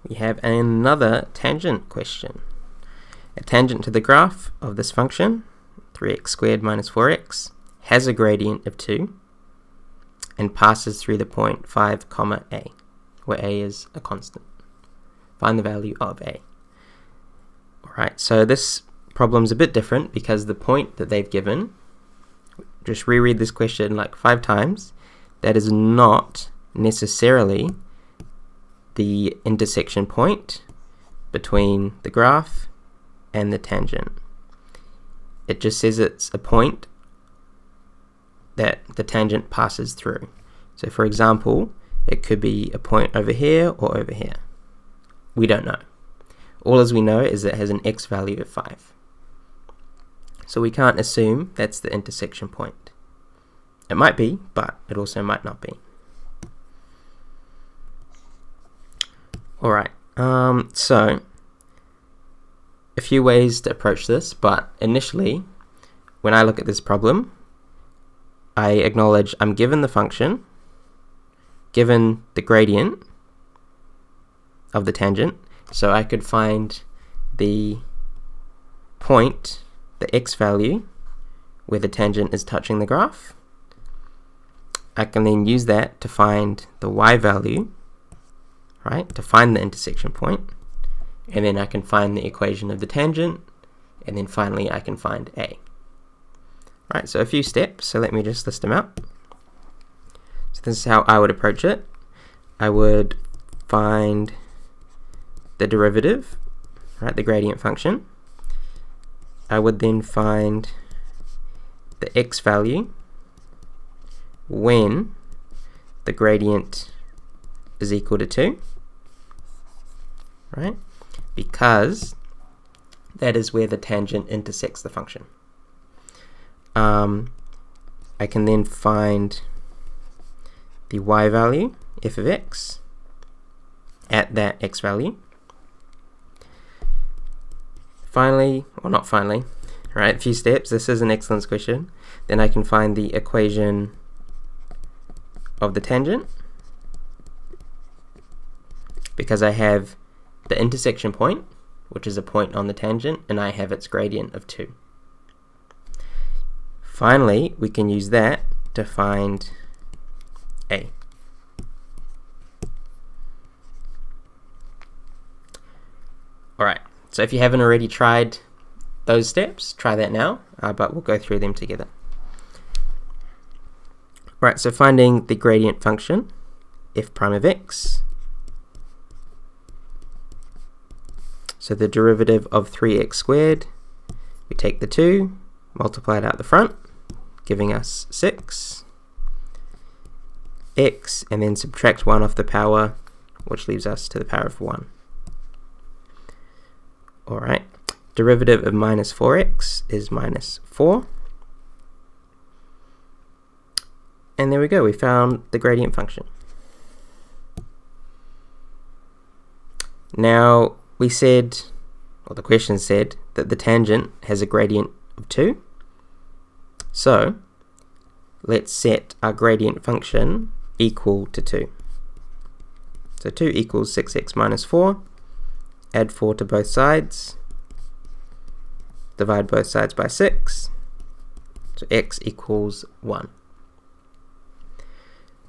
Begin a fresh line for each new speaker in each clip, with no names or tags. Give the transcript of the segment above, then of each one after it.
we have another tangent question. A tangent to the graph of this function, 3x squared minus 4x, has a gradient of 2 and passes through the point 5, a, where a is a constant. Find the value of a. Alright, so this problem's a bit different because the point that they've given, just reread this question like 5 times, that is not necessarily the intersection point between the graph and the tangent. It just says it's a point that the tangent passes through. So for example, it could be a point over here or over here. We don't know. All as we know is that it has an x value of 5. So we can't assume that's the intersection point. It might be, but it also might not be. Alright, so a few ways to approach this, but initially, when I look at this problem, I acknowledge I'm given the function, given the gradient of the tangent, so I could find the point, the x value, where the tangent is touching the graph. I can then use that to find the y value, right, to find the intersection point, and then I can find the equation of the tangent, and then finally I can find a. Right, so a few steps, so let me just list them out. So this is how I would approach it. I would find the derivative, right, the gradient function. I would then find the x value when the gradient is equal to 2, right? Because that is where the tangent intersects the function. I can then find the y value, f of x, at that x value. Finally, or not finally, right, a few steps, this is an excellence question. Then I can find the equation of the tangent, because I have the intersection point, which is a point on the tangent, and I have its gradient of 2. Finally, we can use that to find a. Alright, so if you haven't already tried those steps, try that now, but we'll go through them together. Right, so finding the gradient function, f prime of x. So the derivative of 3x squared, we take the 2, multiply it out the front, giving us 6, x, and then subtract 1 off the power, which leaves us to the power of 1. Alright, derivative of minus 4x is minus 4. And there we go, we found the gradient function. Now, we said, or the question said, that the tangent has a gradient of 2. So, let's set our gradient function equal to 2. So 2 equals 6x minus 4. Add 4 to both sides. Divide both sides by 6. So x equals 1.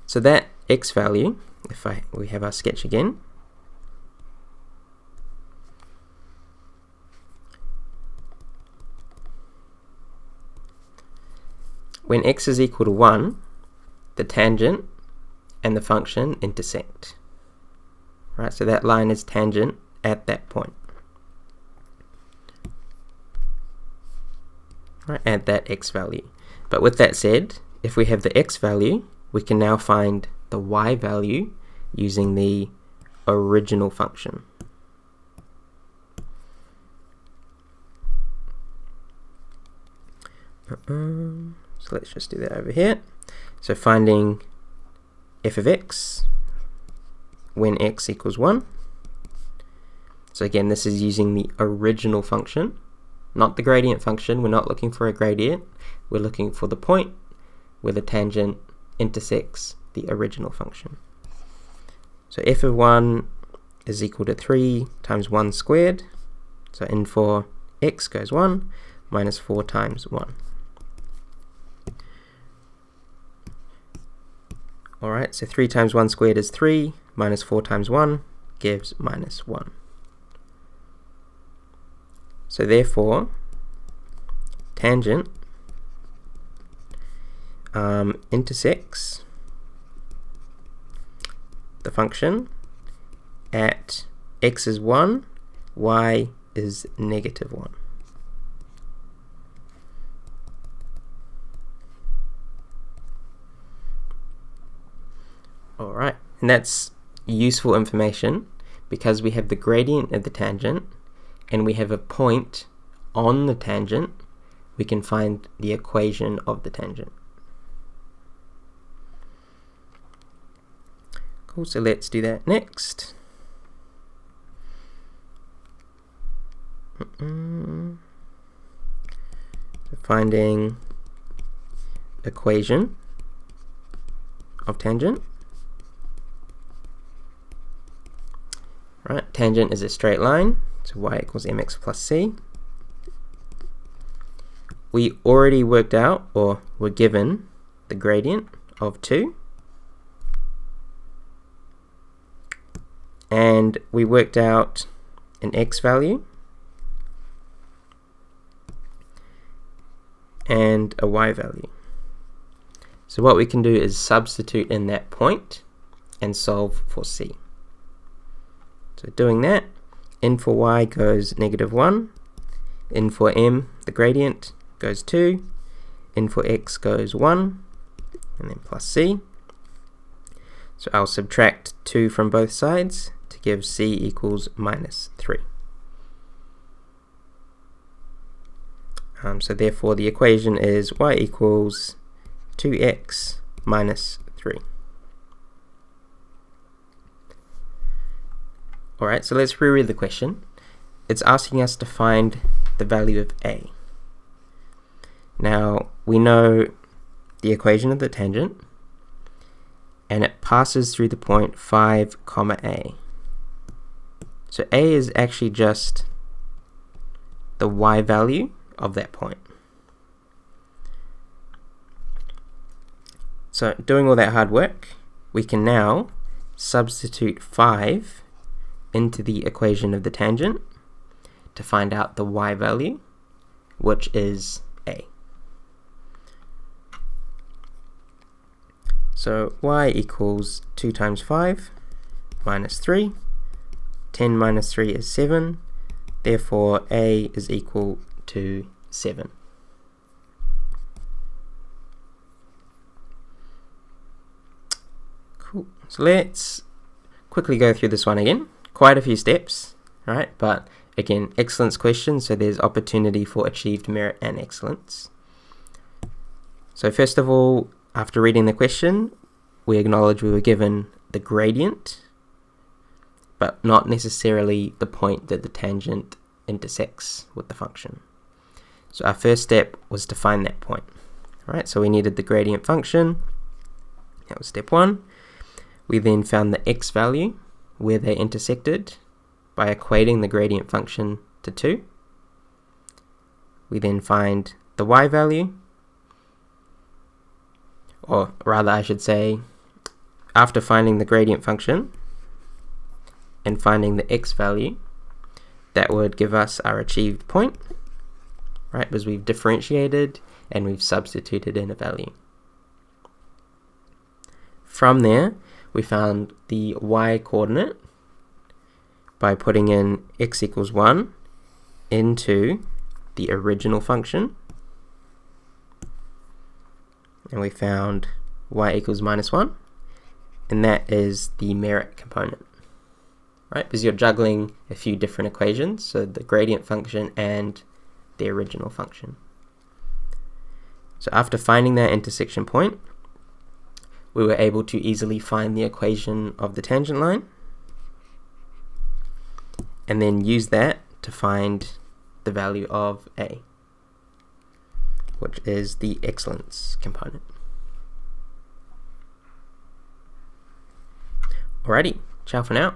So that x value, we have our sketch again, when x is equal to 1, the tangent and the function intersect. Right, so that line is tangent at that point. Right, at that x value. But with that said, if we have the x value, we can now find the y value using the original function. So let's just do that over here. So finding f of x when x equals 1. So again, this is using the original function, not the gradient function. We're not looking for a gradient. We're looking for the point where the tangent intersects the original function. So f of 1 is equal to 3 times 1 squared. So in for x goes 1 minus 4 times 1. Alright, so 3 times 1 squared is 3, minus 4 times 1 gives minus 1. So therefore, tangent intersects the function at x is 1, y is negative 1. Alright, and that's useful information because we have the gradient of the tangent and we have a point on the tangent. We can find the equation of the tangent. Cool, so let's do that next. So finding equation of tangent. Right, tangent is a straight line, so y equals mx plus c. We already worked out, or were given, the gradient of 2. And we worked out an x value and a y value. So what we can do is substitute in that point and solve for c. So doing that, n for y goes negative 1, n for m, the gradient, goes 2, n for x goes 1, and then plus c. So I'll subtract 2 from both sides to give c equals minus 3. So therefore the equation is y equals 2x minus 3. Alright, so let's reread the question. It's asking us to find the value of a. Now, we know the equation of the tangent, and it passes through the point 5, a. So a is actually just the y value of that point. So doing all that hard work, we can now substitute 5 into the equation of the tangent to find out the y value, which is a. So y equals 2 times 5 minus 3. 10 minus 3 is 7. Therefore, a is equal to 7. Cool. So let's quickly go through this one again. Quite a few steps, right? But again, excellence question, so there's opportunity for achieved merit and excellence. So first of all, after reading the question, we acknowledge we were given the gradient, but not necessarily the point that the tangent intersects with the function. So our first step was to find that point. All right, so we needed the gradient function. That was step 1. We then found the x value, where they intersected, by equating the gradient function to 2. We then find the y value, or rather I should say, after finding the gradient function and finding the x value, that would give us our achieved point, right, because we've differentiated and we've substituted in a value. From there, we found the y coordinate by putting in x equals 1 into the original function, and we found y equals minus 1, and that is the merit component, right? Because you're juggling a few different equations, so the gradient function and the original function. So after finding that intersection point, we were able to easily find the equation of the tangent line and then use that to find the value of a, which is the excellence component. Alrighty, ciao for now.